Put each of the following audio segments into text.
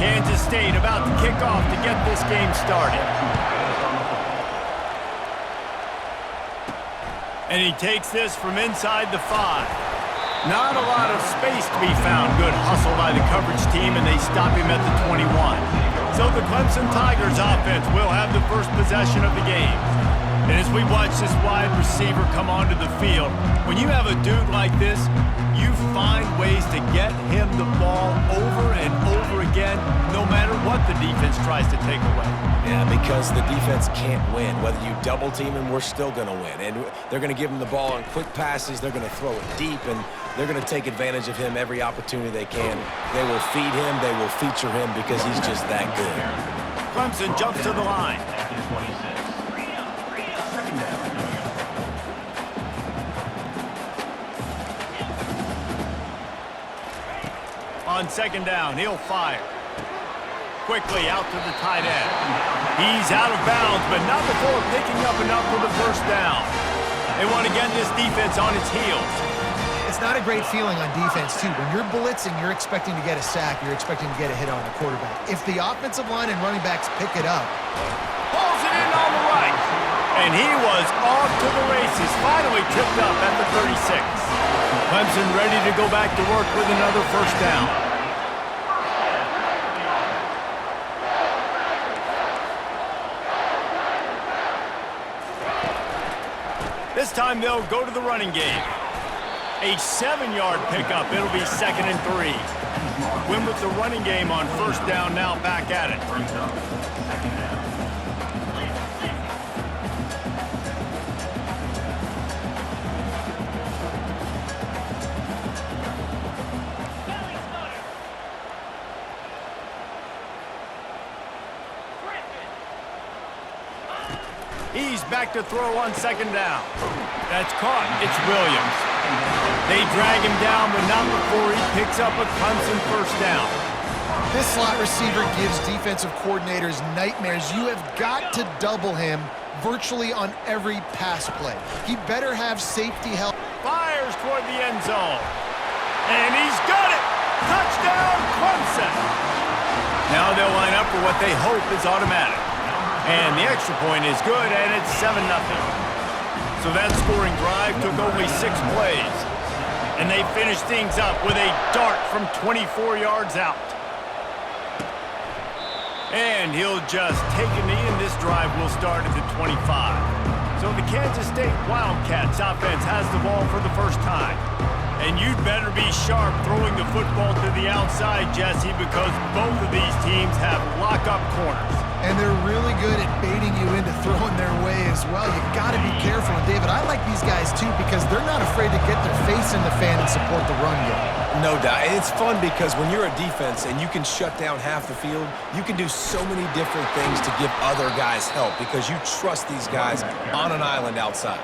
Kansas State about to kick off to get this game started. And he takes this from inside the 5. Not a lot of space to be found. Good hustle by the coverage team, and they stop him at the 21. So the Clemson Tigers offense will have the first possession of the game. And as we watch this wide receiver come onto the field, when you have a dude like this, you find ways to get him the ball over and over again, no matter what the defense tries to take away. Yeah, because the defense can't win. Whether you double team him, we're still going to win. And they're going to give him the ball on quick passes. They're going to throw it deep, and they're going to take advantage of him every opportunity they can. They will feed him. They will feature him because he's just that good. Clemson jumps to the line. On second down, he'll fire. Quickly out to the tight end. He's out of bounds, but not before picking up enough for the first down. They want to get this defense on its heels. It's not a great feeling on defense, too. When you're blitzing, you're expecting to get a sack. You're expecting to get a hit on the quarterback. If the offensive line and running backs pick it up. Pulls it in on the right. And he was off to the races, finally tripped up at the 36. Clemson ready to go back to work with another first down. This time they'll go to the running game. A 7-yard pickup. It'll be 2nd and 3. Win with the running game on first down, now back at it. He's back to throw on second down. That's caught. It's Williams. They drag him down, but not before he picks up a Clemson first down. This slot receiver gives defensive coordinators nightmares. You have got to double him virtually on every pass play. He better have safety help. Fires toward the end zone. And he's got it. Touchdown, Clemson. Now they'll line up for what they hope is automatic. And the extra point is good, and it's 7-0. So that scoring drive took only 6 plays. And they finished things up with a dart from 24 yards out. And he'll just take a knee, and this drive will start at the 25. So the Kansas State Wildcats offense has the ball for the first time. And you'd better be sharp throwing the football to the outside, Jesse, because both of these teams have lock-up corners. And they're really good at baiting you into throwing their way as well. You got to be careful. And David, I like these guys too because they're not afraid to get their face in the fan and support the run game. No doubt. It's fun because when you're a defense and you can shut down half the field, you can do so many different things to give other guys help because you trust these guys on an island outside.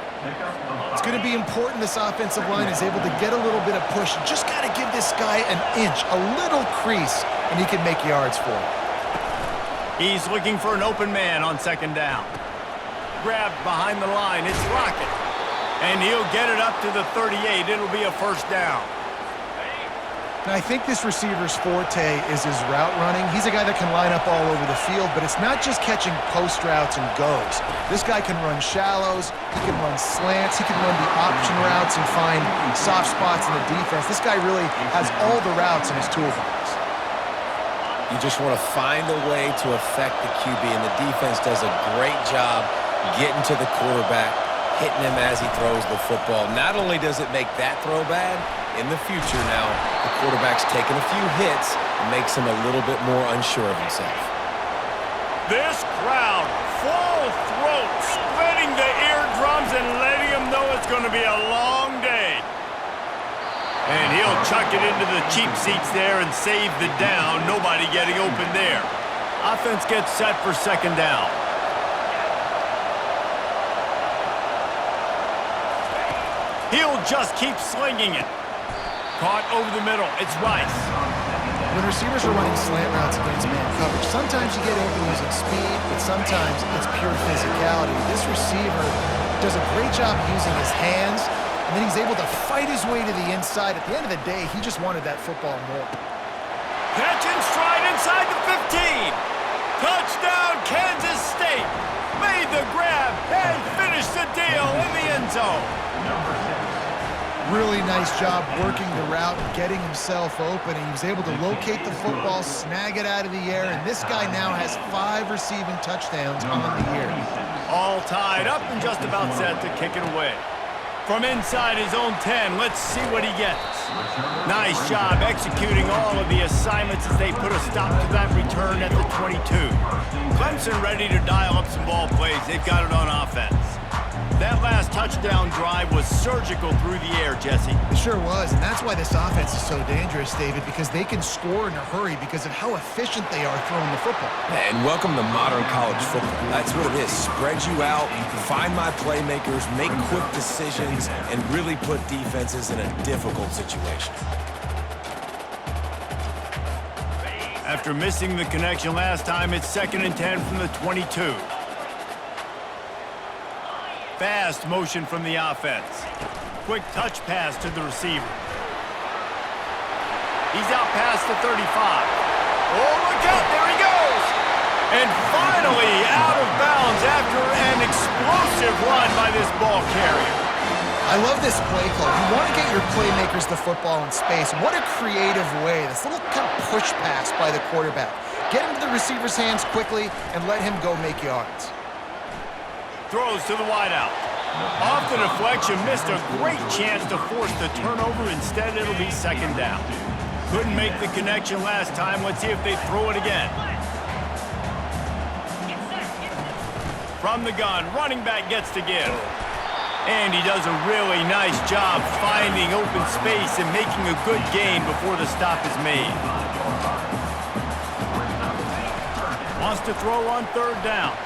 It's going to be important this offensive line is able to get a little bit of push. You just got to give this guy an inch, a little crease, and he can make yards for it. He's looking for an open man on second down. Grabbed behind the line. It's Lockett. And he'll get it up to the 38. It'll be a first down. Now, I think this receiver's forte is his route running. He's a guy that can line up all over the field, but it's not just catching post routes and goes. This guy can run shallows. He can run slants. He can run the option routes and find soft spots in the defense. This guy really has all the routes in his toolbox. You just want to find a way to affect the QB, and the defense does a great job getting to the quarterback, hitting him as he throws the football. Not only does it make that throw bad, in the future now, the quarterback's taking a few hits and makes him a little bit more unsure of himself. This crowd, full throat, splitting the eardrums and letting him know it's going to be a long day. And he'll chuck it into the cheap seats there and save the down. Nobody getting open there. Offense gets set for second down. He'll just keep slinging it. Caught over the middle. It's Rice. When receivers are running slant routes against man coverage, sometimes you get open using speed, but sometimes it's pure physicality. This receiver does a great job using his hands, and then he's able to fight his way to the inside. At the end of the day, he just wanted that football more. Catch in stride inside the 50. zone. Really nice job working the route and getting himself open. And he was able to locate the football, snag it out of the air, and this guy now has 5 receiving touchdowns on the year. All tied up and just about set to kick it away. From inside his own 10, let's see what he gets. Nice job executing all of the assignments as they put a stop to that return at the 22. Clemson ready to dial up some ball plays. They've got it on offense. That last touchdown drive was surgical through the air, Jesse. It sure was, and that's why this offense is so dangerous, David, because they can score in a hurry because of how efficient they are throwing the football. And welcome to modern college football. That's what it is. Spread you out, find my playmakers, make quick decisions, and really put defenses in a difficult situation. After missing the connection last time, it's 2nd and 10 from the 22. Fast motion from the offense. Quick touch pass to the receiver. He's out past the 35. Oh, look out, there he goes! And finally out of bounds after an explosive run by this ball carrier. I love this play call. You want to get your playmakers the football in space. What a creative way. This little kind of push pass by the quarterback. Get into the receiver's hands quickly and let him go make yards. Throws to the wideout. Off the deflection, missed a great chance to force the turnover. Instead, it'll be 2nd down. Couldn't make the connection last time. Let's see if they throw it again. From the gun, running back gets to give. And he does a really nice job finding open space and making a good gain before the stop is made. Wants to throw on 3rd down.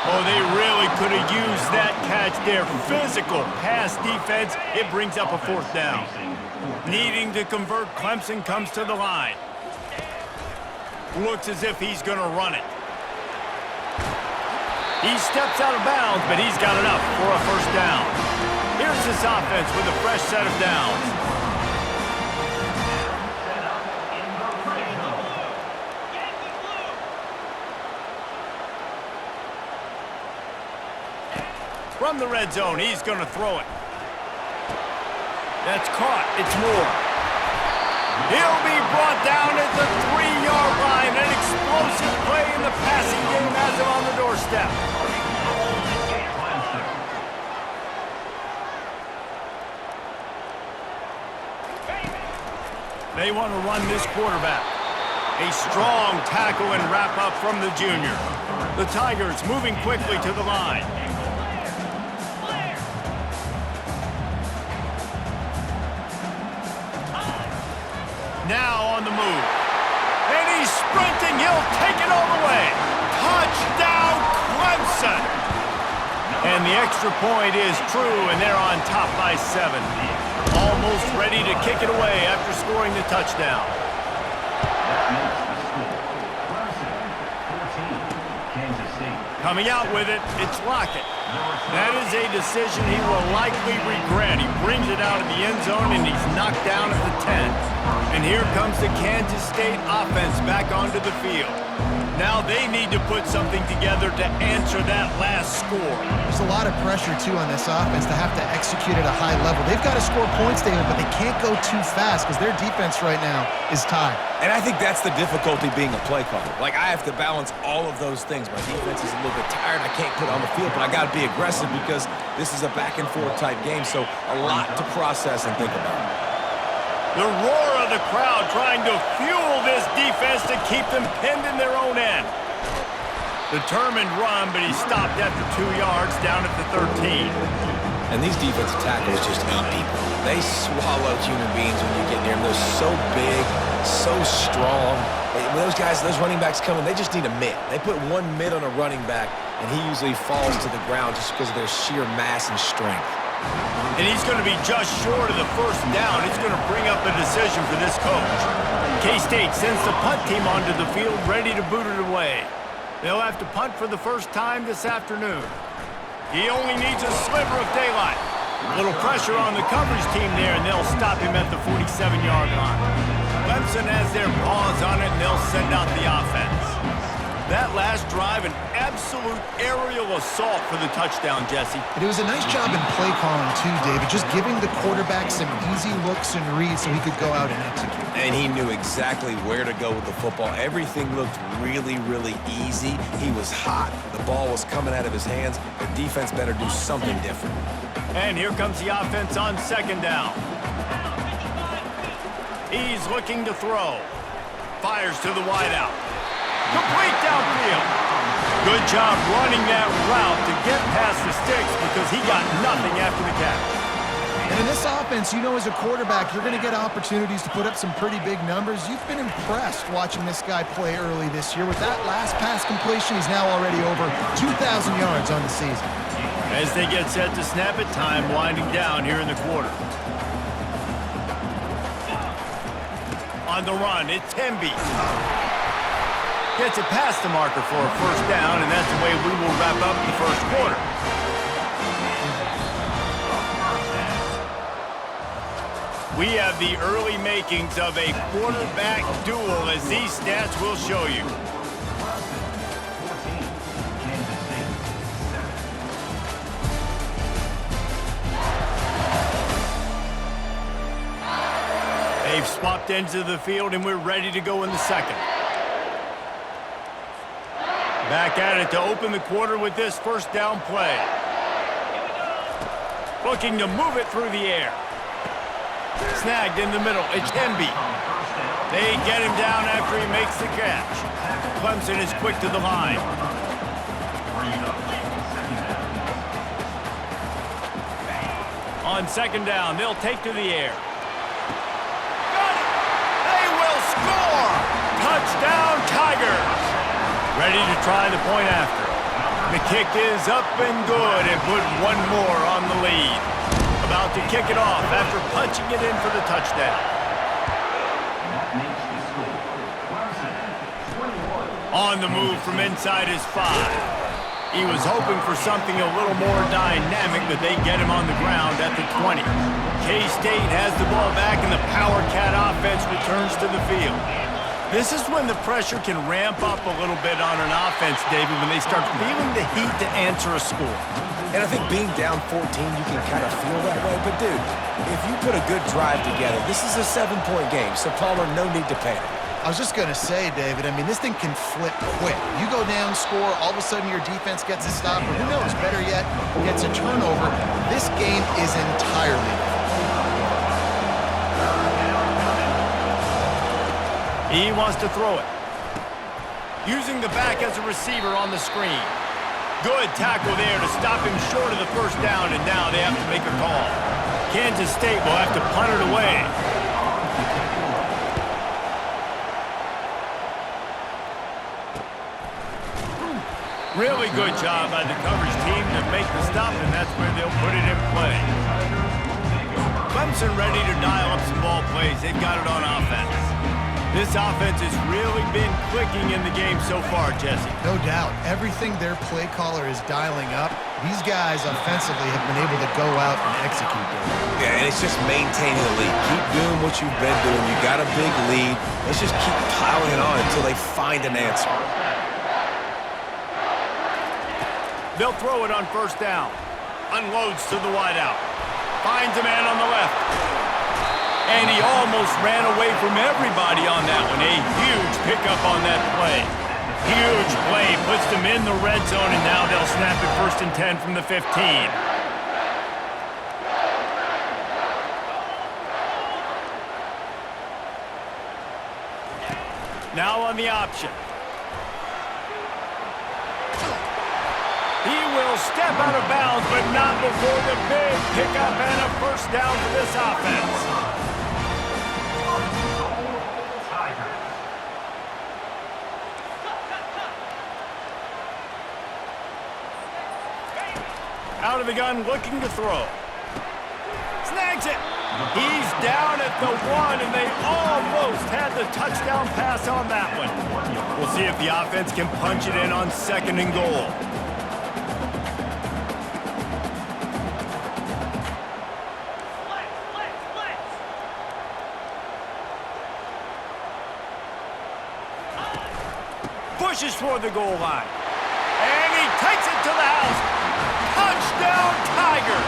Oh, they really could have used that catch there. Physical pass defense. It brings up a 4th down. Needing to convert, Clemson comes to the line. Looks as if he's going to run it. He steps out of bounds, but he's got enough for a 1st down. Here's this offense with a fresh set of downs. From the red zone, he's going to throw it. That's caught. It's Moore. He'll be brought down at the 3-yard line. An explosive play in the passing game has him on the doorstep. They want to run this quarterback. A strong tackle and wrap up from the junior. The Tigers moving quickly to the line. Now on the move. And he's sprinting. He'll take it all the way. Touchdown, Clemson! And the extra point is true, and they're on top by 7. Almost ready to kick it away after scoring the touchdown. Coming out with it, it's Lockett. That is a decision he will likely regret. He brings it out of the end zone, and he's knocked down at the 10. And here comes the Kansas State offense back onto the field. Now they need to put something together to answer that last score. There's a lot of pressure, too, on this offense to have to execute at a high level. They've got to score points, David, but they can't go too fast because their defense right now is tired. And I think that's the difficulty being a play caller. Like, I have to balance all of those things. My defense is a little bit tired. I can't put on the field, but I got to be aggressive because this is a back-and-forth type game, so a lot to process and think about. The roar of the crowd trying to fuel this defense to keep them pinned in their own end. Determined run, but he stopped after 2 yards down at the 13. And these defensive tackles just eat people. They swallow human beings when you get near them. They're so big, so strong. When those guys, those running backs come in, they just need a mitt. They put one mitt on a running back, and he usually falls to the ground just because of their sheer mass and strength. And he's going to be just short of the 1st down. It's going to bring up a decision for this coach. K-State sends the punt team onto the field, ready to boot it away. They'll have to punt for the first time this afternoon. He only needs a sliver of daylight. A little pressure on the coverage team there, and they'll stop him at the 47-yard line. Clemson has their paws on it, and they'll send out the offense. That last drive, an absolute aerial assault for the touchdown, Jesse. And it was a nice job in play calling too, David, just giving the quarterback some easy looks and reads so he could go out and execute. And he knew exactly where to go with the football. Everything looked really, really easy. He was hot. The ball was coming out of his hands. The defense better do something different. And here comes the offense on second down. He's looking to throw. Fires to the wideout. Complete downfield. Good job running that route to get past the sticks because he got nothing after the catch. And in this offense, you know, as a quarterback, you're going to get opportunities to put up some pretty big numbers. You've been impressed watching this guy play early this year. With that last pass completion, he's now already over 2,000 yards on the season. As they get set to snap it, time winding down here in the quarter. On the run, it's Temby. Gets it past the marker for a first down, and that's the way we will wrap up the first quarter. We have the early makings of a quarterback duel, as these stats will show you. They've swapped ends of the field, and we're ready to go in the second. Back at it to open the quarter with this first down play. Looking to move it through the air. Snagged in the middle. It's Temby. They get him down after he makes the catch. Clemson is quick to the line. On second down, they'll take to the air. Got it! They will score! Touchdown, Tigers! Ready to try the point after. The kick is up and good and put one more on the lead. About to kick it off after punching it in for the touchdown. On the move from inside his 5. He was hoping for something a little more dynamic, but they get him on the ground at the 20. K-State has the ball back and the Power Cat offense returns to the field. This is when the pressure can ramp up a little bit on an offense, David, when they start feeling the heat to answer a score. And I think being down 14, you can kind of feel that way. But, dude, if you put a good drive together, this is a 7-point game, so Palmer, no need to panic. I was just going to say, David, I mean, this thing can flip quick. You go down, score, all of a sudden your defense gets a stop, or who knows, better yet, gets a turnover. This game is entirely different. He wants to throw it. Using the back as a receiver on the screen. Good tackle there to stop him short of the first down, and now they have to make a call. Kansas State will have to punt it away. Really good job by the coverage team to make the stop, and that's where they'll put it in play. Clemson ready to dial up some ball plays. They've got it on offense. This offense has really been clicking in the game so far, Jesse. No doubt. Everything their play caller is dialing up, these guys offensively have been able to go out and execute them. Yeah, and it's just maintaining the lead. Keep doing what you've been doing. You got a big lead. Let's just keep piling it on until they find an answer. They'll throw it on first down. Unloads to the wideout. Finds a man on the left. And he almost ran away from everybody on that one. A huge pickup on that play. Huge play. Puts them in the red zone, and now they'll snap it 1st and 10 from the 15. Now on the option. He will step out of bounds, but not before the big pickup and a first down for this offense. Out of the gun, looking to throw. Snags it. He's down at the 1, and they almost had the touchdown pass on that one. We'll see if the offense can punch it in on 2nd and goal. pushes for the goal line. And he takes it to the house. Touchdown, Tigers!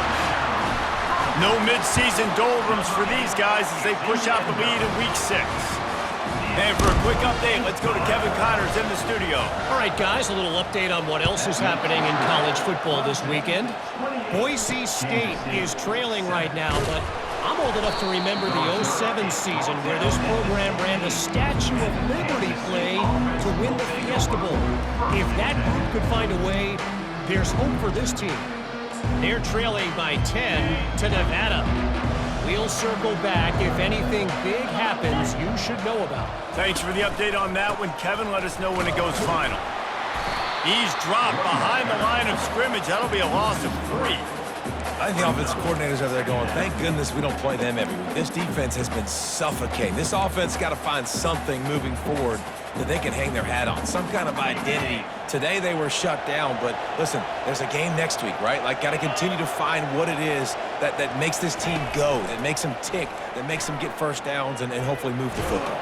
No mid-season doldrums for these guys as they push out the lead in Week 6. And for a quick update, let's go to Kevin Connors in the studio. All right, guys, a little update on what else is happening in college football this weekend. Boise State is trailing right now, but I'm old enough to remember the 07 season where this program ran the Statue of Liberty play to win the Fiesta Bowl. If that group could find a way, there's hope for this team. They're trailing by 10 to Nevada. We'll circle back. If anything big happens, you should know about it. Thanks for the update on that one, Kevin. Let us know when it goes final. He's dropped behind the line of scrimmage. That'll be a loss of 3. I think the offensive coordinators over there going, thank goodness we don't play them every week. This defense has been suffocating. This offense got to find something moving forward that they can hang their hat on, some kind of identity. Today they were shut down, but listen, there's a game next week, right? Like, got to continue to find what it is that makes this team go, that makes them tick, that makes them get first downs and hopefully move the football.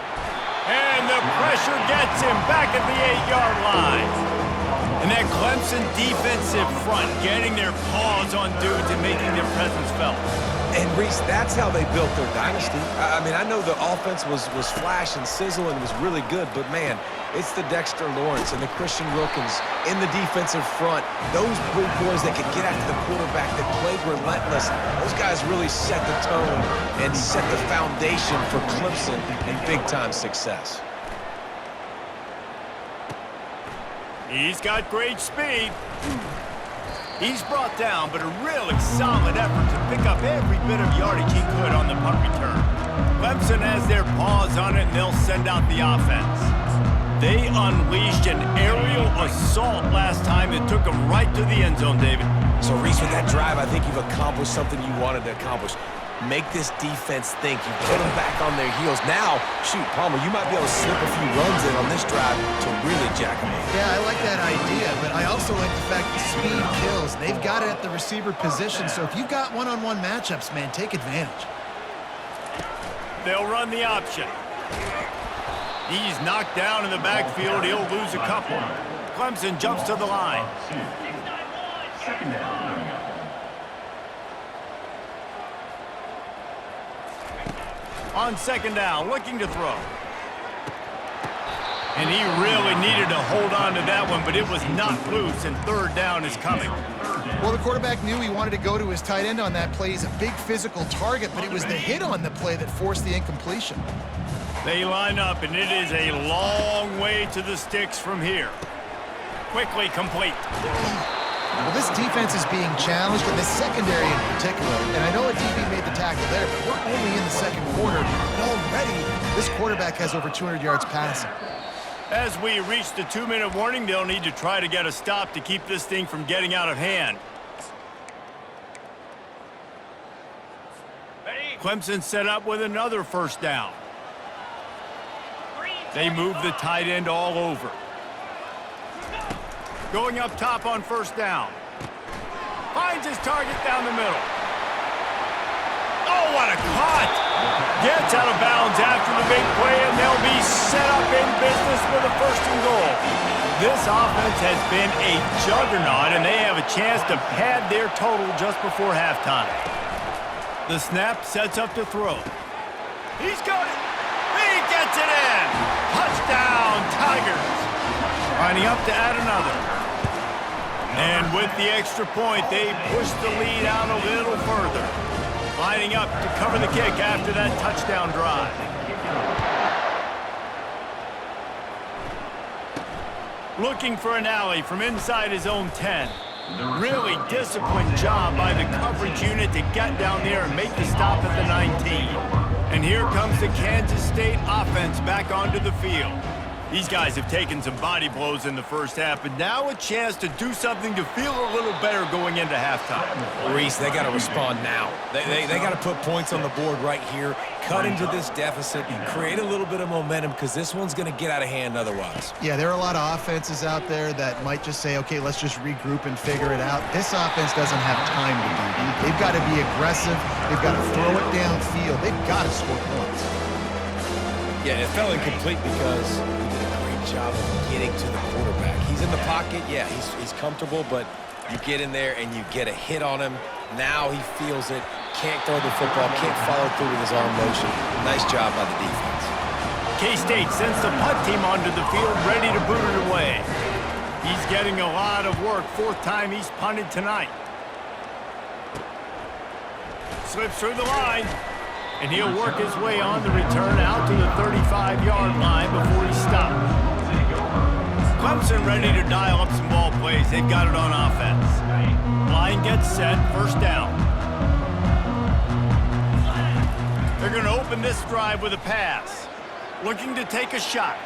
And the pressure gets him back at the 8-yard line. And that Clemson defensive front getting their paws on dudes and making their presence felt. And, Reese, that's how they built their dynasty. I mean, I know the offense was flash and sizzle and was really good, but, man, it's the Dexter Lawrence and the Christian Wilkins in the defensive front. Those big boys that could get after the quarterback, that played relentless. Those guys really set the tone and set the foundation for Clemson and big-time success. He's got great speed. He's brought down, but a really solid effort to pick up every bit of yardage he could on the punt return. Clemson has their paws on it, and they'll send out the offense. They unleashed an aerial assault last time that took them right to the end zone, David. So, Reese, with that drive, I think you've accomplished something you wanted to accomplish. Make this defense think. You put them back on their heels. Now, shoot, Palmer, you might be able to slip a few runs in on this drive to really jack them in. Yeah, I like that idea, but I also like the fact that speed kills. They've got it at the receiver position, so if you've got one-on-one matchups, man, take advantage. They'll run the option. He's knocked down in the backfield. He'll lose a couple. Clemson jumps to the line. Second down. On second down, looking to throw. And he really needed to hold on to that one, but it was not loose, and third down is coming. Well, the quarterback knew he wanted to go to his tight end on that play. He's a big physical target, but it was the hit on the play that forced the incompletion. They line up, and it is a long way to the sticks from here. Quickly complete. Well, this defense is being challenged, and the secondary in particular. And I know a DB made the tackle there, but we're only in the second quarter. And already, this quarterback has over 200 yards passing. As we reach the 2-minute warning, they'll need to try to get a stop to keep this thing from getting out of hand. Clemson set up with another first down. They move the tight end all over. Going up top on first down. Finds his target down the middle. Oh, what a cut! Gets out of bounds after the big play, and they'll be set up in business with a first and goal. This offense has been a juggernaut, and they have a chance to pad their total just before halftime. The snap sets up to throw. He's got it. He gets it in. Touchdown, Tigers. Lining up to add another. And with the extra point, they push the lead out a little further. Lining up to cover the kick after that touchdown drive. Looking for an alley from inside his own 10. Really disciplined job by the coverage unit to get down there and make the stop at the 19. And here comes the Kansas State offense back onto the field. These guys have taken some body blows in the first half, but now a chance to do something to feel a little better going into halftime. Reese, they got to respond now. They got to put points on the board right here, cut into this deficit, create a little bit of momentum, because this one's going to get out of hand otherwise. Yeah, there are a lot of offenses out there that might just say, okay, let's just regroup and figure it out. This offense doesn't have time to do that. They've got to be aggressive. They've got to throw it downfield. They've got to score points. Yeah, it fell incomplete because he did a great job job of getting to the quarterback. He's in the pocket, yeah, he's comfortable, but you get in there and you get a hit on him. Now he feels it, can't throw the football, can't follow through with his arm motion. Nice job by the defense. K-State sends the punt team onto the field, ready to boot it away. He's getting a lot of work, fourth time he's punted tonight. Slips through the line, and he'll work his way on the return out to the 35-yard line before he stops. Clemson ready to dial up some ball plays. They've got it on offense. Line gets set, first down. They're going to open this drive with a pass. Looking to take a shot.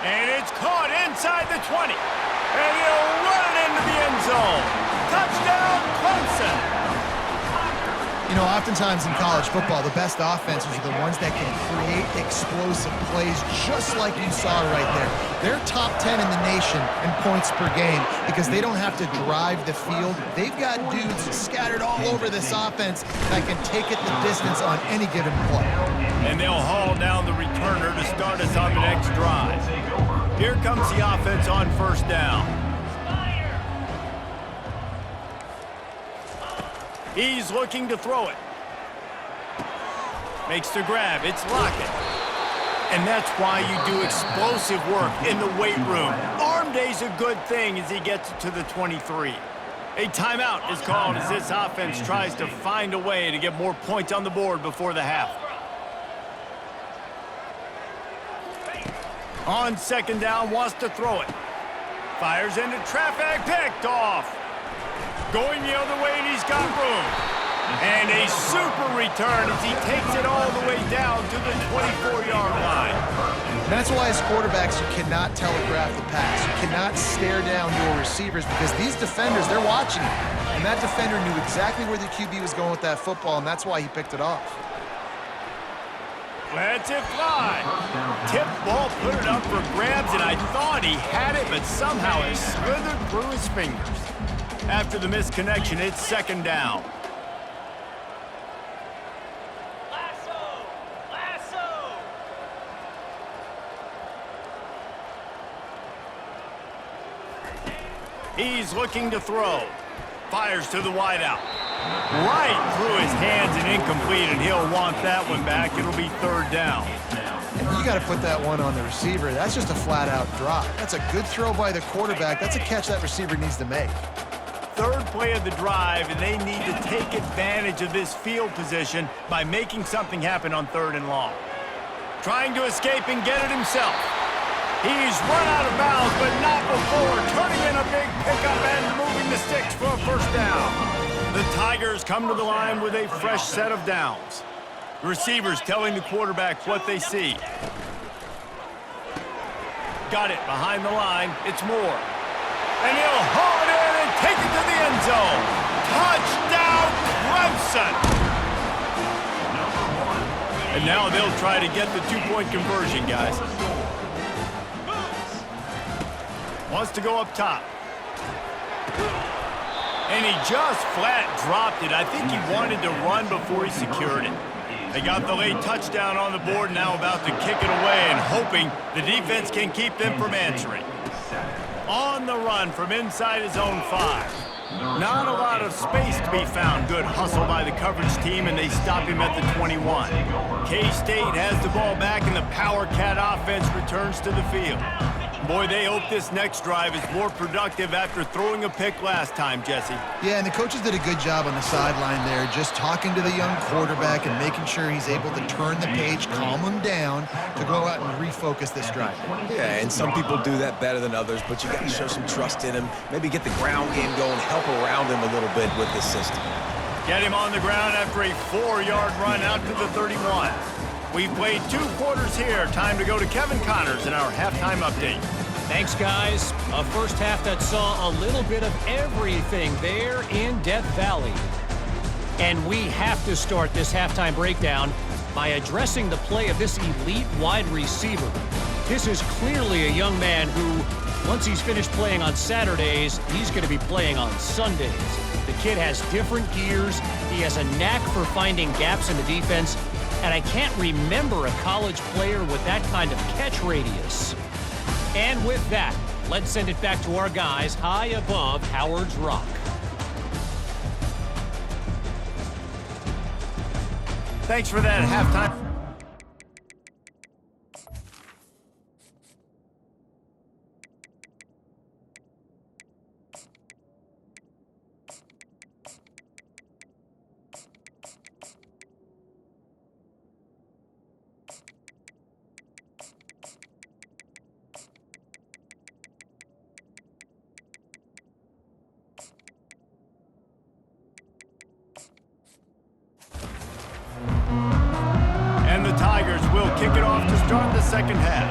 And it's caught inside the 20. And he'll run it into the end zone. Touchdown, Clemson. You know, oftentimes in college football, the best offenses are the ones that can create explosive plays just like you saw right there. They're top 10 in the nation in points per game because they don't have to drive the field. They've got dudes scattered all over this offense that can take it the distance on any given play. And they'll haul down the returner to start us on the next drive. Here comes the offense on first down. He's looking to throw it. Makes the grab. It's Lockett. And that's why you do explosive work in the weight room. Arm day's a good thing as he gets it to the 23. A timeout is called as this offense tries to find a way to get more points on the board before the half. On second down, wants to throw it. Fires into traffic, picked off. Going the other way, and he's got room. And a super return as he takes it all the way down to the 24-yard line. That's why as quarterbacks, you cannot telegraph the pass. You cannot stare down your receivers because these defenders, they're watching you. And that defender knew exactly where the QB was going with that football, and that's why he picked it off. Lets it fly. Tip ball, put it up for grabs, and I thought he had it, but somehow it slithered through his fingers. After the misconnection, it's second down. He's looking to throw. Fires to the wideout. Right through his hands and incomplete, and he'll want that one back. It'll be third down. You got to put that one on the receiver. That's just a flat-out drop. That's a good throw by the quarterback. That's a catch that receiver needs to make. Third play of the drive, and they need to take advantage of this field position by making something happen on third and long. Trying to escape and get it himself. He's run out of bounds, but not before turning in a big pickup and moving the sticks for a first down. The Tigers come to the line with a fresh set of downs. The receivers telling the quarterback what they see. Got it behind the line. It's Moore. And he'll haul it in and take it to the end zone. Touchdown, Clemson! And now they'll try to get the two-point conversion, guys. Wants to go up top. And he just flat dropped it. I think he wanted to run before he secured it. They got the late touchdown on the board, now about to kick it away and hoping the defense can keep them from answering. On the run from inside his own 5. Not a lot of space to be found. Good hustle by the coverage team, and they stop him at the 21. K-State has the ball back, and the Power Cat offense returns to the field. Boy, they hope this next drive is more productive after throwing a pick last time, Jesse. Yeah, and the coaches did a good job on the sideline there, just talking to the young quarterback and making sure he's able to turn the page, calm him down, to go out and refocus this drive. Yeah, and some people do that better than others, but you got to show some trust in him, maybe get the ground game going, help around him a little bit with this system. Get him on the ground after a 4-yard run out to the 31. We've played 2 quarters here. Time to go to Kevin Connors in our halftime update. Thanks, guys. A first half that saw a little bit of everything there in Death Valley. And we have to start this halftime breakdown by addressing the play of this elite wide receiver. This is clearly a young man who, once he's finished playing on Saturdays, he's going to be playing on Sundays. The kid has different gears. He has a knack for finding gaps in the defense. And I can't remember a college player with that kind of catch radius. And with that, let's send it back to our guys high above Howard's Rock. Thanks for that halftime. And the Tigers will kick it off to start the second half.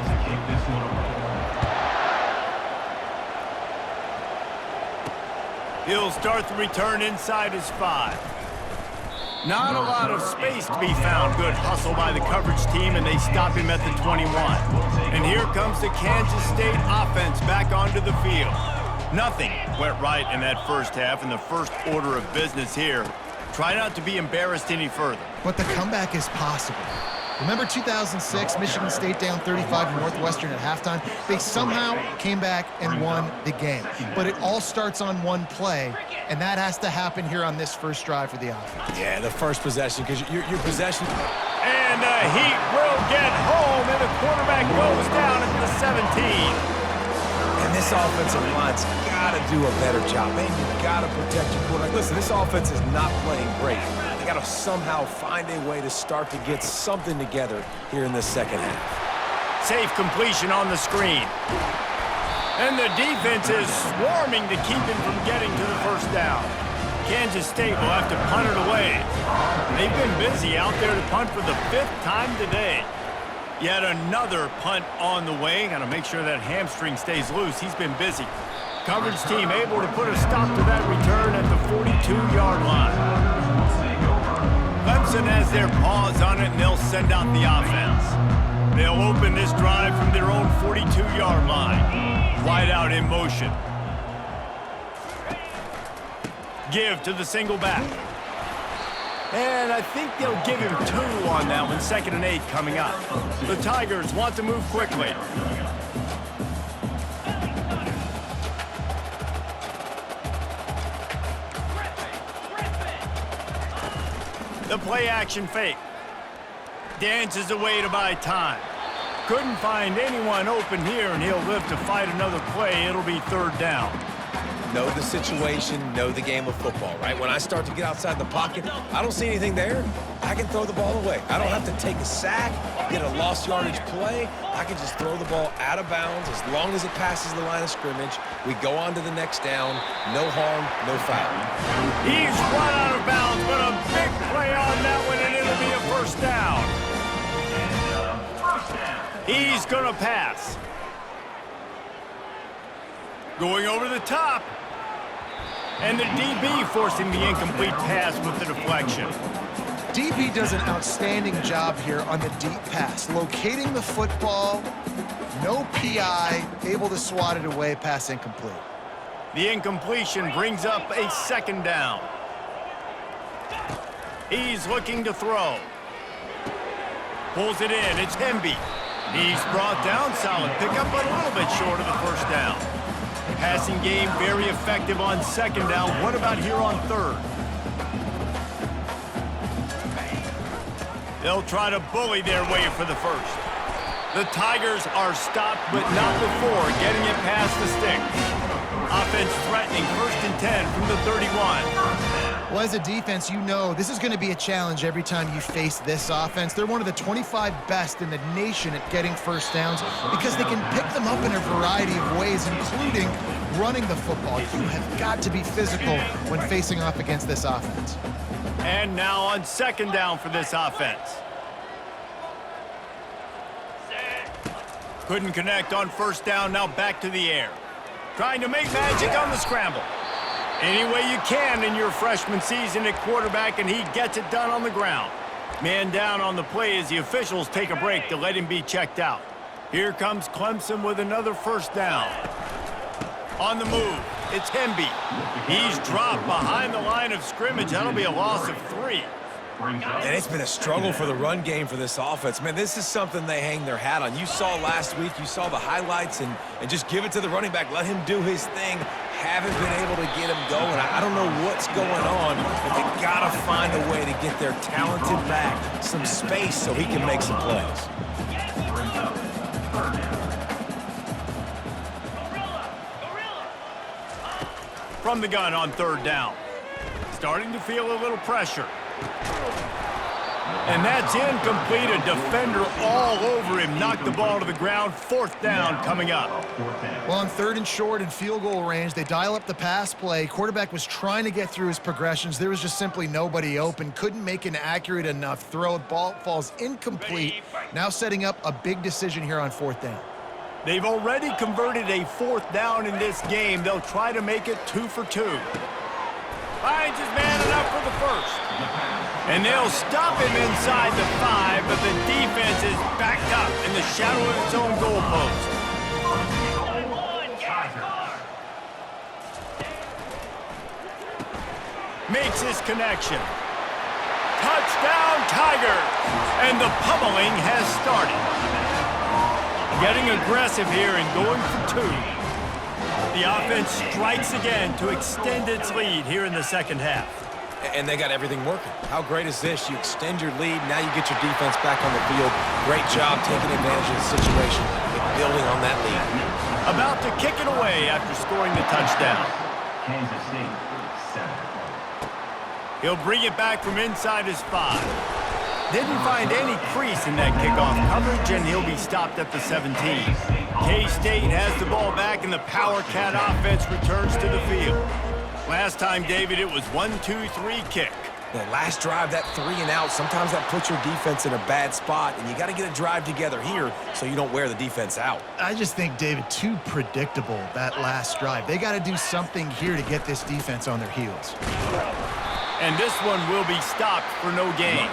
He'll start the return inside his 5. Not a lot of space to be found. Good hustle by the coverage team, and they stop him at the 21. And here comes the Kansas State offense back onto the field. Nothing went right in that first half, and the first order of business here. Try not to be embarrassed any further. But the comeback is possible. Remember 2006, Michigan State down 35 to Northwestern at halftime? They somehow came back and won the game. But it all starts on one play, and that has to happen here on this first drive for the offense. Yeah, the first possession, because your possession... And the Heat will get home, and the quarterback goes down at the 17. And this offensive line's got to do a better job. Man, you got to protect your quarterback. Listen, this offense is not playing great. They got to somehow find a way to start to get something together here in the second half. Safe completion on the screen. And the defense is swarming to keep him from getting to the first down. Kansas State will have to punt it away. They've been busy out there to punt for the 5th time today. Yet another punt on the way. Got to make sure that hamstring stays loose. He's been busy. Coverage team able to put a stop to that return at the 42-yard line. Clemson has their paws on it, and they'll send out the offense. They'll open this drive from their own 42-yard line. Wide out in motion. Give to the single back. And I think they'll give him 2 on that one. 2nd and 8 coming up. The Tigers want to move quickly. The play action fake. Dances away to buy time. Couldn't find anyone open here, and he'll live to fight another play. It'll be 3rd down. Know the situation, know the game of football, right? When I start to get outside the pocket, I don't see anything there, I can throw the ball away. I don't have to take a sack, get a lost yardage play. I can just throw the ball out of bounds as long as it passes the line of scrimmage. We go on to the next down. No harm, no foul. He's run out of bounds, but a big play on that one, and it'll be a 1st down. He's going to pass. Going over the top. And the DB forcing the incomplete pass with the deflection. DB does an outstanding job here on the deep pass. Locating the football, no PI, able to swat it away, pass incomplete. The incompletion brings up a 2nd down. He's looking to throw. Pulls it in, it's Hemby. He's brought down, solid pickup, but a little bit short of the 1st down. Passing game very effective on 2nd down. What about here on 3rd? They'll try to bully their way for the 1st. The Tigers are stopped, but not before getting it past the sticks. Offense threatening 1st and 10 from the 31. Well, as a defense, you know this is going to be a challenge every time you face this offense. They're one of the 25 best in the nation at getting 1st downs because they can pick them up in a variety of ways, including running the football. You have got to be physical when facing off against this offense. And now on 2nd down for this offense. Couldn't connect on 1st down, now back to the air. Trying to make magic on the scramble. Any way you can in your freshman season at quarterback, and he gets it done on the ground. Man down on the play as the officials take a break to let him be checked out. Here comes Clemson with another 1st down. On the move, it's Hemby. He's dropped behind the line of scrimmage. That'll be a loss of 3. And it's been a struggle for the run game for this offense. Man, this is something they hang their hat on. You saw last week, you saw the highlights, and just give it to the running back. Let him do his thing. Haven't been able to get him going. I don't know what's going on, but they got to find a way to get their talented back some space so he can make some plays. From the gun on third down. Starting to feel a little pressure. And that's incomplete. A defender all over him. Knocked the ball to the ground. Fourth down coming up. Well, on third and short and field goal range, they dial up the pass play. Quarterback was trying to get through his progressions. There was just simply nobody open. Couldn't make an accurate enough throw. Ball falls incomplete. Now setting up a big decision here on fourth down. They've already converted a fourth down in this game. They'll try to make it 2 for 2. Finds his man enough for the first. And they'll stop him inside the 5, but the defense is backed up in the shadow of its own goalpost. Makes his connection. Touchdown, Tigers! And the pummeling has started. Getting aggressive here and going for 2. The offense strikes again to extend its lead here in the second half. And they got everything working. How great is this? You extend your lead, now you get your defense back on the field. Great job taking advantage of the situation and building on that lead. About to kick it away after scoring the touchdown. Kansas City, 7. He'll bring it back from inside his 5. Didn't find any crease in that kickoff coverage, and he'll be stopped at the 17. K-State has the ball back, and the Power Cat offense returns to the field. Last time, David, it was 1-2-3 kick. The last drive, that 3 and out, sometimes that puts your defense in a bad spot, and you got to get a drive together here so you don't wear the defense out. I just think, David, too predictable, that last drive. They got to do something here to get this defense on their heels. And this one will be stopped for no gain.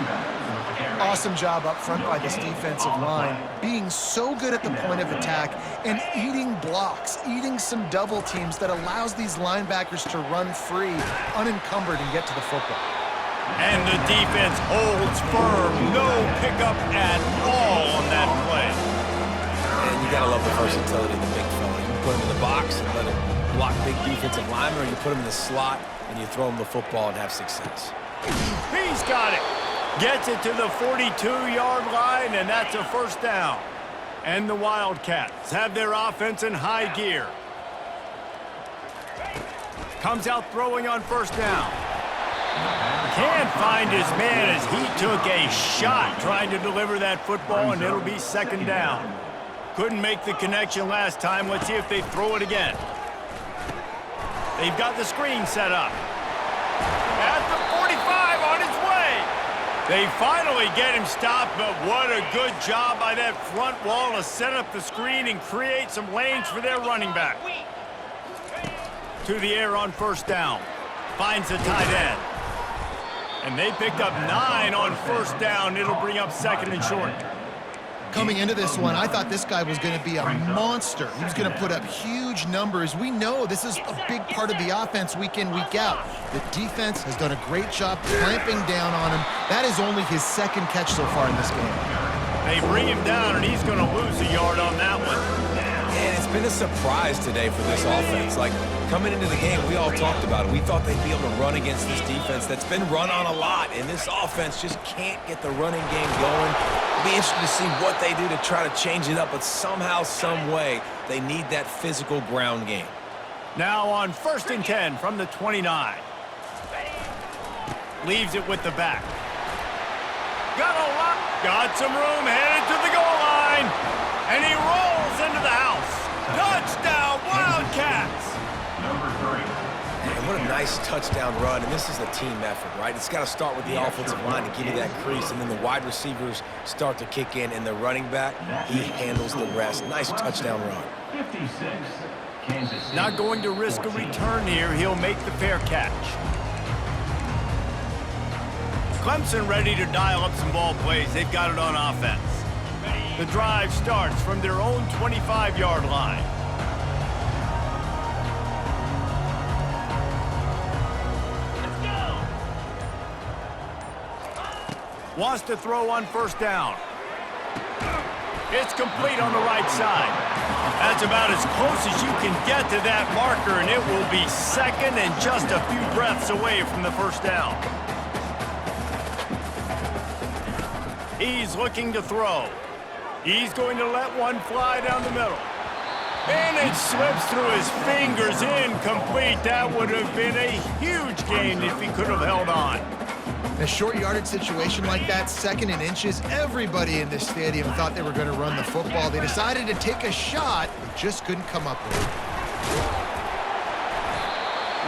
Awesome job up front by this defensive line, being so good at the point of attack and eating blocks, eating some double teams that allows these linebackers to run free, unencumbered, and get to the football. And the defense holds firm. No pickup at all on that play. And you got to love the versatility of the big fella. You can put him in the box and let him block big defensive linemen, or you put him in the slot and you throw him the football and have success. He's got it. Gets it to the 42-yard line, and that's a first down. And the Wildcats have their offense in high gear. Comes out throwing on first down. Can't find his man as he took a shot trying to deliver that football, and it'll be second down. Couldn't make the connection last time. Let's see if they throw it again. They've got the screen set up. At the 45 on his way. They finally get him stopped, but what a good job by that front wall to set up the screen and create some lanes for their running back. To the air on first down. Finds the tight end. And they picked up 9 on first down. It'll bring up second and short. Coming into this one, I thought this guy was going to be a monster. He was going to put up huge numbers. We know this is a big part of the offense week in, week out. The defense has done a great job clamping down on him. That is only his second catch so far in this game. They bring him down, and he's going to lose a yard on that one. And it's been a surprise today for this offense. Like, coming into the game, we all talked about it. We thought they'd be able to run against this defense that's been run on a lot, and this offense just can't get the running game going. It'll be interesting to see what they do to try to change it up, but somehow, some way, they need that physical ground game. Now on first and 10 from the 29. Leaves it with the back. Got some room, headed to the goal line. And he rolls into the house. Touchdown, Wildcats! Man, what a nice touchdown run, and this is a team effort, right? It's got to start with the offensive line to give you that crease, and then the wide receivers start to kick in, and the running back, he handles the rest. Nice touchdown run. 56, Kansas City. Not going to risk a return here. He'll make the fair catch. Clemson ready to dial up some ball plays. They've got it on offense. The drive starts from their own 25-yard line. Wants to throw on first down. It's complete on the right side. That's about as close as you can get to that marker, and it will be second and just a few breaths away from the first down. He's looking to throw. He's going to let one fly down the middle. And it slips through his fingers, incomplete. That would have been a huge gain if he could have held on. In a short yardage situation like that, 2nd and inches, everybody in this stadium thought they were going to run the football. They decided to take a shot, but just couldn't come up with it.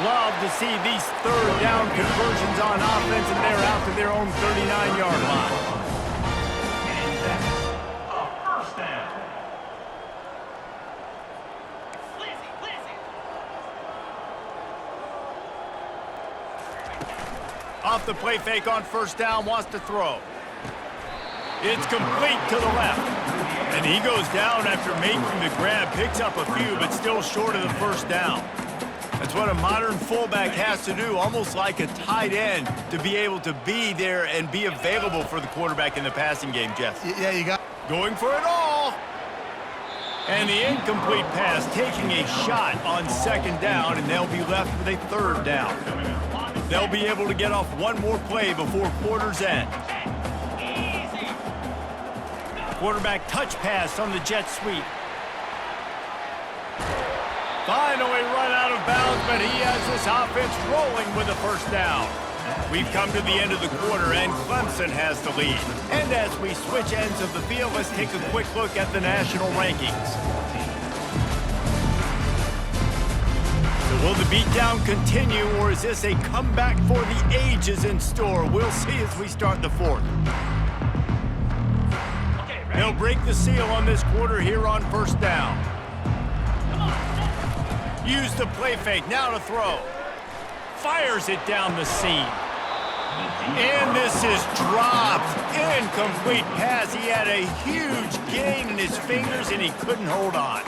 Love to see these third down conversions on offense, and they're out to their own 39-yard line. Off the play fake on first down, wants to throw. It's complete to the left. And he goes down after making the grab, picks up a few, but still short of the first down. That's what a modern fullback has to do, almost like a tight end, to be able to be there and be available for the quarterback in the passing game, Jeff. Yeah, you got... Going for it all. And the incomplete pass, taking a shot on 2nd down, and they'll be left with a 3rd down. They'll be able to get off one more play before quarter's end. Quarterback touch pass on the jet sweep. Finally run out of bounds, but he has this offense rolling with a first down. We've come to the end of the quarter, and Clemson has the lead. And as we switch ends of the field, let's take a quick look at the national rankings. Will the beatdown continue, or is this a comeback for the ages in store? We'll see as we start the 4th. They'll break the seal on this quarter here on first down. Use the play fake, now to throw. Fires it down the seam. And this is dropped. Incomplete pass. He had a huge gain in his fingers, and he couldn't hold on.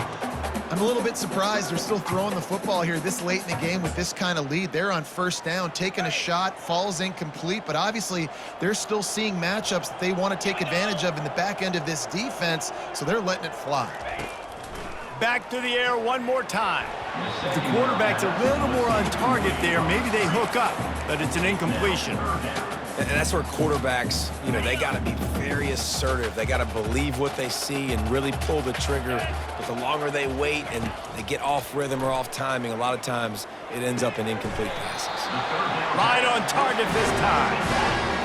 I'm a little bit surprised they're still throwing the football here this late in the game with this kind of lead. They're on first down, taking a shot, falls incomplete, but obviously they're still seeing matchups that they want to take advantage of in the back end of this defense, so they're letting it fly. Back to the air one more time. If the quarterback's a little more on target there, maybe they hook up, but it's an incompletion. And that's where quarterbacks, they got to be very assertive. They got to believe what they see and really pull the trigger. But the longer they wait and they get off rhythm or off timing, a lot of times it ends up in incomplete passes. Right on target this time.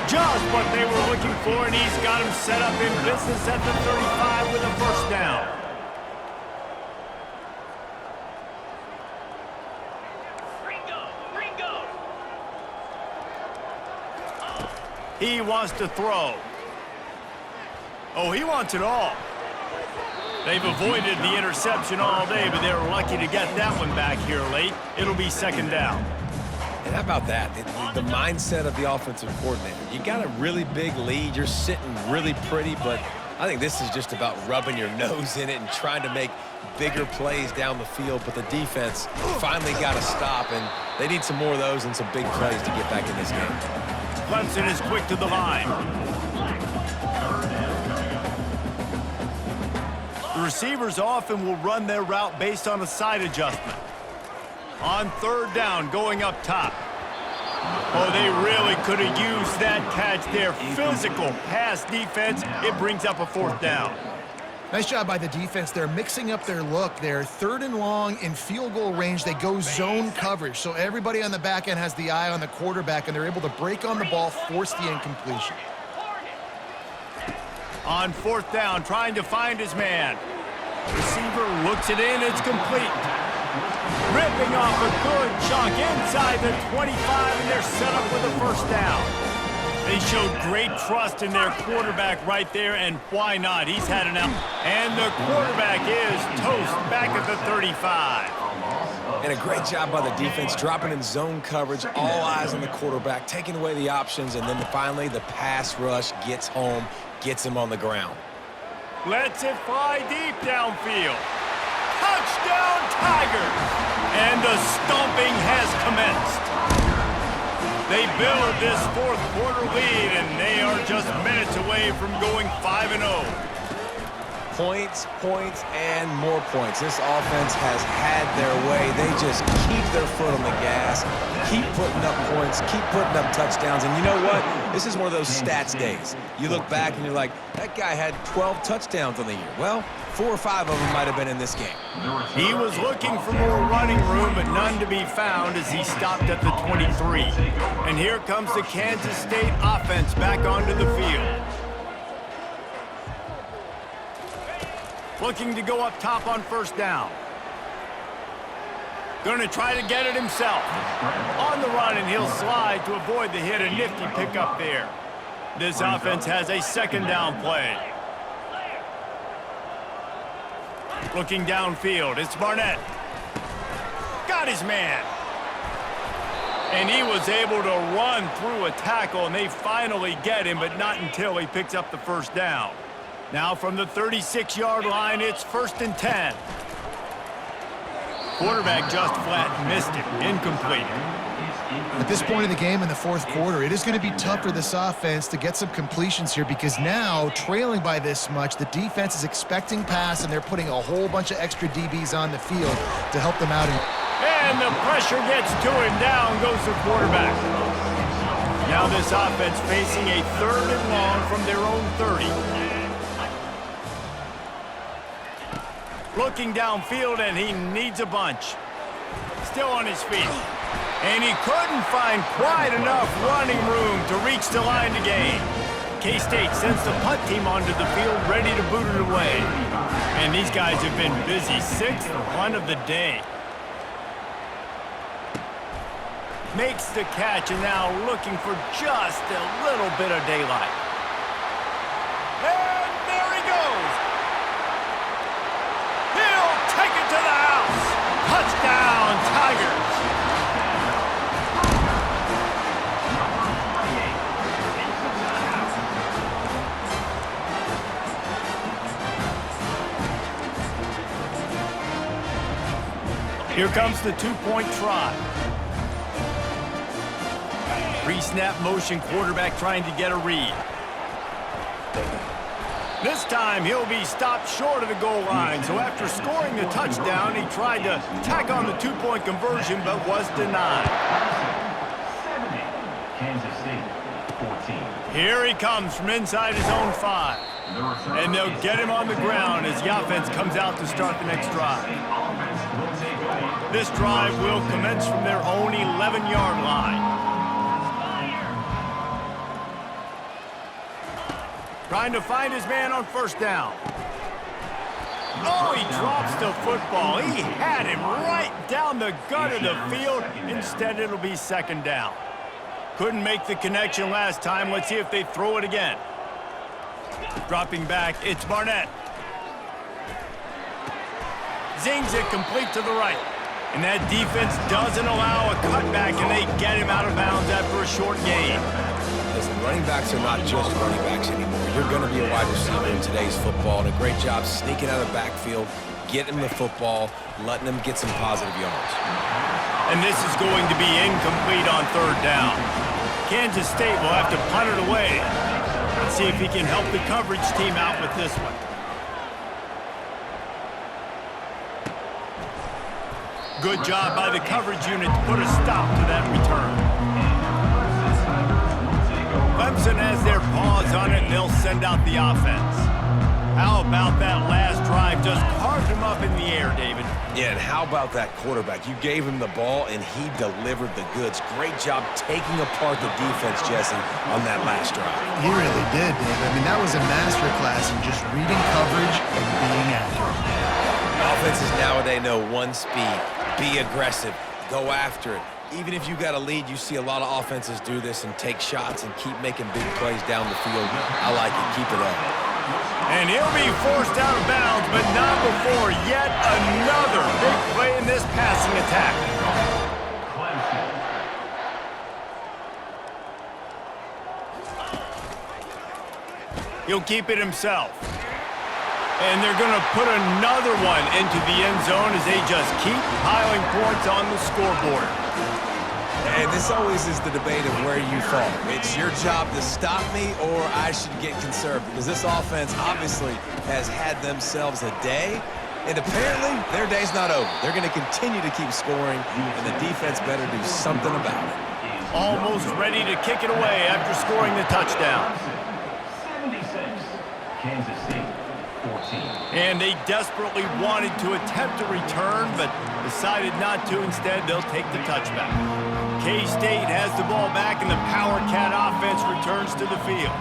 Just what they were looking for, and he's got him set up in business at the 35 with a first down. He wants to throw. Oh, he wants it all. They've avoided the interception all day, but they're lucky to get that one back here late. It'll be 2nd down. And how about that? The mindset of the offensive coordinator. You got a really big lead. You're sitting really pretty, but I think this is just about rubbing your nose in it and trying to make bigger plays down the field. But the defense finally got a stop, and they need some more of those and some big plays to get back in this game. Clemson is quick to the line. The receivers often will run their route based on a side adjustment. On 3rd down, going up top. Oh, they really could have used that catch there. Physical pass defense. It brings up a 4th down. Nice job by the defense. They're mixing up their look. They're 3rd and long in field goal range. They go zone coverage. So everybody on the back end has the eye on the quarterback, and they're able to break on the ball, force the incompletion. On 4th down, trying to find his man. Receiver looks it in. It's complete. Ripping off a good chunk inside the 25, and they're set up with a first down. They showed great trust in their quarterback right there, and why not? He's had an out. And the quarterback is toast back at the 35. And a great job by the defense, dropping in zone coverage, all eyes on the quarterback, taking away the options, and then finally the pass rush gets home, gets him on the ground. Lets it fly deep downfield. Touchdown, Tigers! And the stomping has commenced. They build this fourth quarter lead, and they are just minutes away from going 5-0. Points, points, and more points. This offense has had their way. They just keep their foot on the gas, keep putting up points, keep putting up touchdowns. And you know what? This is one of those stats days. You look back and you're like, that guy had 12 touchdowns on the year. Well, 4 or 5 of them might have been in this game. He was looking for more running room, but none to be found as he stopped at the 23. And here comes the Kansas State offense back onto the field. Looking to go up top on first down. Going to try to get it himself. On the run, and he'll slide to avoid the hit. A nifty pickup there. This offense has a second down play. Looking downfield, it's Barnett. Got his man. And he was able to run through a tackle, and they finally get him, but not until he picks up the first down. Now from the 36-yard line, it's 1st and 10. Quarterback just flat missed it. Incomplete. At this point in the game in the fourth quarter, it is going to be tough for this offense to get some completions here because now, trailing by this much, the defense is expecting pass, and they're putting a whole bunch of extra DBs on the field to help them out. And the pressure gets to him. Down goes the quarterback. Now this offense facing a 3rd and long from their own 30. Looking downfield, and he needs a bunch. Still on his feet. And he couldn't find quite enough running room to reach the line to gain. K-State sends the punt team onto the field, ready to boot it away. And these guys have been busy. 6th punt of the day. Makes the catch, and now looking for just a little bit of daylight. And there he goes. He'll take it to the house. Touchdown, Tigers. Here comes the 2-point try. Pre-snap motion, quarterback trying to get a read. This time he'll be stopped short of the goal line. So after scoring the touchdown, he tried to tack on the 2-point conversion but was denied. 70. Kansas State, 14. Here he comes from inside his own 5. And they'll get him on the ground as the offense comes out to start the next drive. This drive will commence from their own 11-yard line. Trying to find his man on first down. Oh, he drops the football. He had him right down the gut of the field. Instead, it'll be 2nd down. Couldn't make the connection last time. Let's see if they throw it again. Dropping back, it's Barnett. Zings it complete to the right. And that defense doesn't allow a cutback, and they get him out of bounds after a short gain. Listen, running backs are not just running backs anymore. You're going to be a wide receiver in today's football, and a great job sneaking out of the backfield, getting the football, letting them get some positive yards. And this is going to be incomplete on 3rd down. Kansas State will have to punt it away. Let's see if he can help the coverage team out with this one. Good job by the coverage unit to put a stop to that return. Clemson has their paws on it, and they'll send out the offense. How about that last drive? Just carved him up in the air, David. Yeah, and how about that quarterback? You gave him the ball, and he delivered the goods. Great job taking apart the defense, Jesse, on that last drive. He really did, Dave. I mean, that was a masterclass in just reading coverage and being accurate. Offenses nowadays know one speed. Be aggressive. Go after it. Even if you got a lead, you see a lot of offenses do this and take shots and keep making big plays down the field. I like it. Keep it up. And he'll be forced out of bounds, but not before yet another big play in this passing attack. He'll keep it himself. And they're going to put another one into the end zone as they just keep piling points on the scoreboard. And this always is the debate of where you fall. It's your job to stop me or I should get conservative, because this offense obviously has had themselves a day, and apparently their day's not over. They're going to continue to keep scoring, and the defense better do something about it. Almost ready to kick it away after scoring the touchdown. 76. Kansas State, 14. And they desperately wanted to attempt a return, but decided not to. Instead, they'll take the touchback. K-State has the ball back, and the Power Cat offense returns to the field.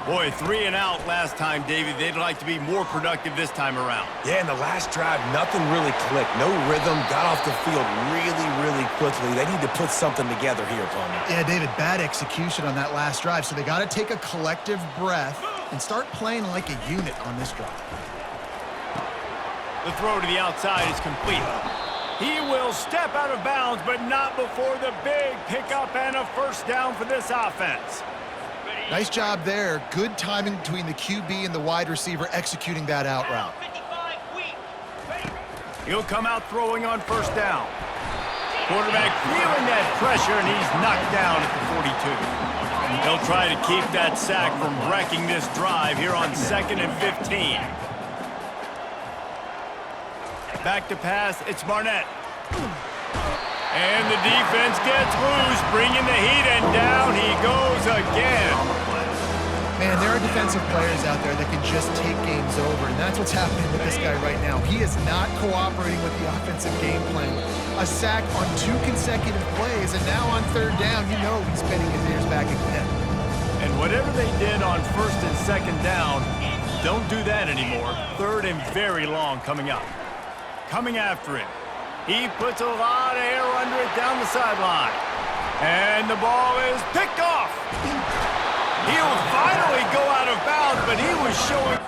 Boy, 3 and out last time, David. They'd like to be more productive this time around. Yeah, in the last drive, nothing really clicked. No rhythm, got off the field really quickly. They need to put something together here, Palmer. Yeah, David, bad execution on that last drive, so they got to take a collective breath and start playing like a unit on this drive. The throw to the outside is complete. He will step out of bounds, but not before the big pickup and a first down for this offense. Nice job there. Good timing between the QB and the wide receiver executing that out route. He'll come out throwing on first down. Quarterback feeling that pressure, and he's knocked down at the 42. He'll try to keep that sack from wrecking this drive here on 2nd and 15. Back to pass, it's Barnett. And the defense gets loose, bringing the heat, and down he goes again. Man, there are defensive players out there that can just take games over, and that's what's happening with this guy right now. He is not cooperating with the offensive game plan. A sack on 2 consecutive plays, and now on 3rd down, you know he's pinning his ears back again. And whatever they did on 1st and 2nd down, don't do that anymore. 3rd and very long coming up. Coming after him. He puts a lot of air under it down the sideline. And the ball is picked off. He'll finally go out of bounds, but he was showing...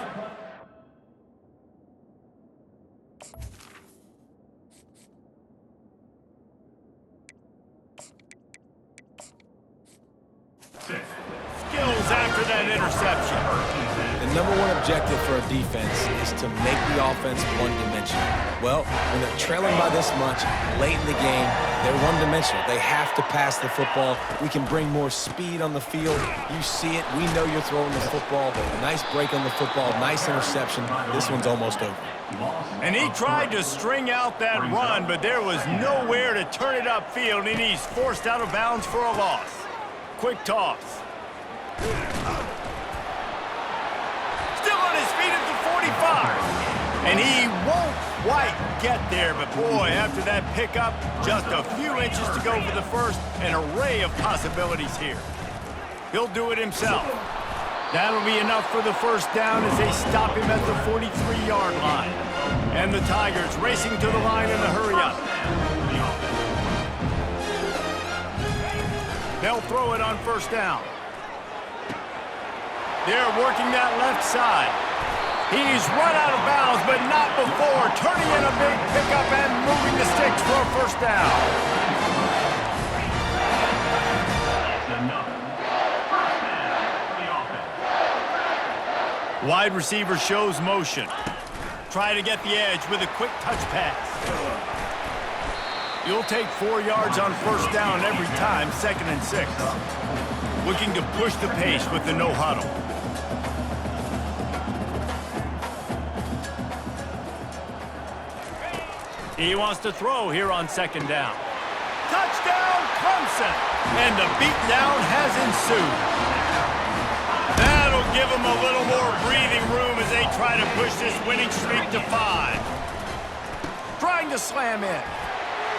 skills after that interception. The #1 objective for a defense is to make the offense one-dimensional. Well, when they're trailing by this much, late in the game, they're one-dimensional. They have to pass the football. We can bring more speed on the field. You see it. We know you're throwing the football. Nice break on the football. Nice interception. This one's almost over. And he tried to string out that run, but there was nowhere to turn it upfield, and he's forced out of bounds for a loss. Quick toss. Still on his feet at the 45. And he won't quite get there, but boy, after that pickup, just a few inches to go for the first. An array of possibilities here. He'll do it himself. That'll be enough for the first down as they stop him at the 43-yard line. And the Tigers racing to the line in a hurry-up. They'll throw it on first down. They're working that left side. He's run out of bounds, but not before turning in a big pickup and moving the sticks for a first down. Wide receiver shows motion. Try to get the edge with a quick touch pass. You'll take 4 yards on first down every time, 2nd and 6. Looking to push the pace with the no huddle. He wants to throw here on 2nd down. Touchdown, Clemson! And the beatdown has ensued. That'll give them a little more breathing room as they try to push this winning streak to 5. Trying to slam in.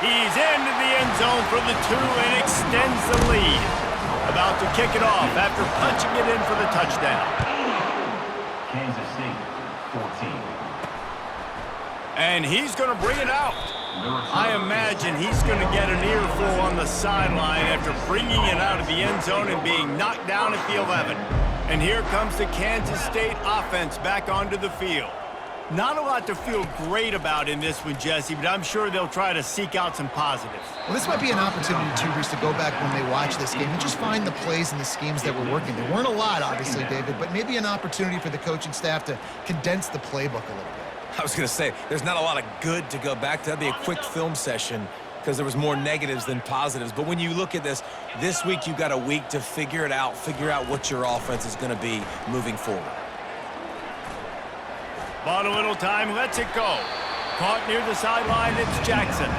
He's into the end zone for the 2 and extends the lead. About to kick it off after punching it in for the touchdown. Kansas State, 14. And he's going to bring it out. I imagine he's going to get an earful on the sideline after bringing it out of the end zone and being knocked down at the 11. And here comes the Kansas State offense back onto the field. Not a lot to feel great about in this one, Jesse, but I'm sure they'll try to seek out some positives. Well, this might be an opportunity, too, Reese, to go back when they watch this game and just find the plays and the schemes that were working. There weren't a lot, obviously, David, but maybe an opportunity for the coaching staff to condense the playbook a little bit. I was going to say, there's not a lot of good to go back to. That'd be a quick film session. because there was more negatives than positives. But when you look at this week you got a week to figure it out, figure out what your offense is going to be moving forward. Bought a little time, lets it go. Caught near the sideline, it's Jackson.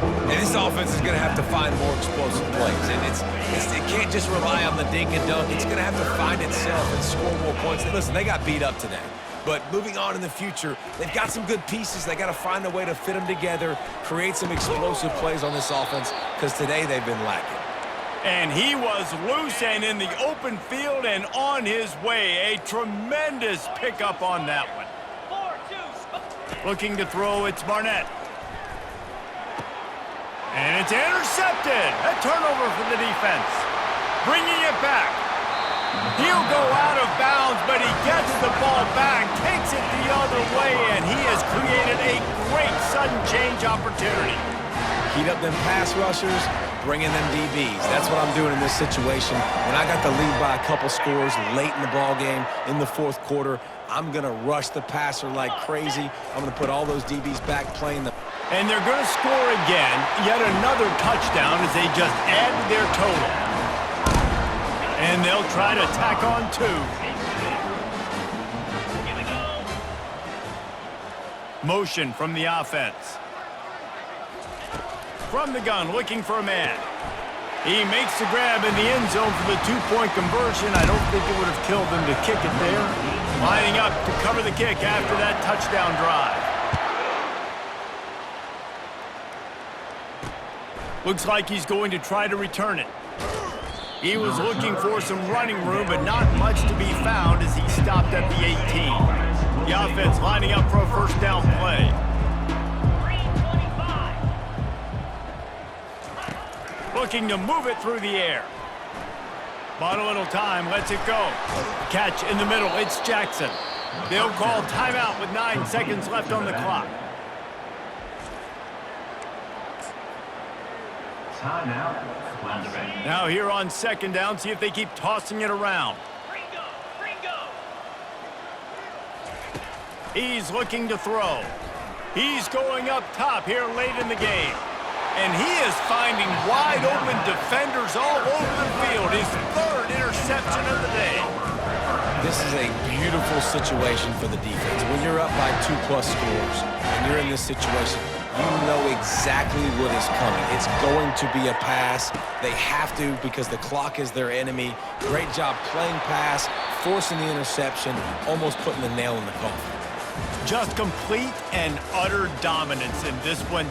And this offense is going to have to find more explosive plays. And it can't just rely on the dink and dunk. It's going to have to find itself and score more points. And listen, they got beat up today. But moving on in the future, they've got some good pieces. They got to find a way to fit them together, create some explosive plays on this offense, because today they've been lacking. And he was loose and in the open field and on his way. A tremendous pickup on that one. Looking to throw, it's Barnett. And it's intercepted. A turnover for the defense. Bringing it back. He'll go out of bounds, but he gets the ball back, takes it the other way, and he has created a great sudden change opportunity. Heat up them pass rushers, bring in them DBs. That's what I'm doing in this situation. When I got the lead by a couple scores late in the ball game, in the fourth quarter, I'm going to rush the passer like crazy. I'm going to put all those DBs back playing the... And they're going to score again, yet another touchdown as they just add to their total. And they'll try to tack on 2. Motion from the offense. From the gun, looking for a man. He makes the grab in the end zone for the 2-point conversion. I don't think it would have killed them to kick it there. Lining up to cover the kick after that touchdown drive. Looks like he's going to try to return it. He was looking for some running room, but not much to be found as he stopped at the 18. The offense lining up for a first down play. Looking to move it through the air. Bought a little time, lets it go. Catch in the middle, it's Jackson. They'll call timeout with 9 seconds left on the clock. Timeout. Now here on second down, see if they keep tossing it around. He's looking to throw. He's going up top here late in the game. And he is finding wide-open defenders all over the field. His 3rd interception of the day. This is a beautiful situation for the defense. When you're up by 2+ scores and you're in this situation, you know exactly what is coming. It's going to be a pass. They have to because the clock is their enemy. Great job playing pass, forcing the interception, almost putting the nail in the coffin. Just complete and utter dominance in this one.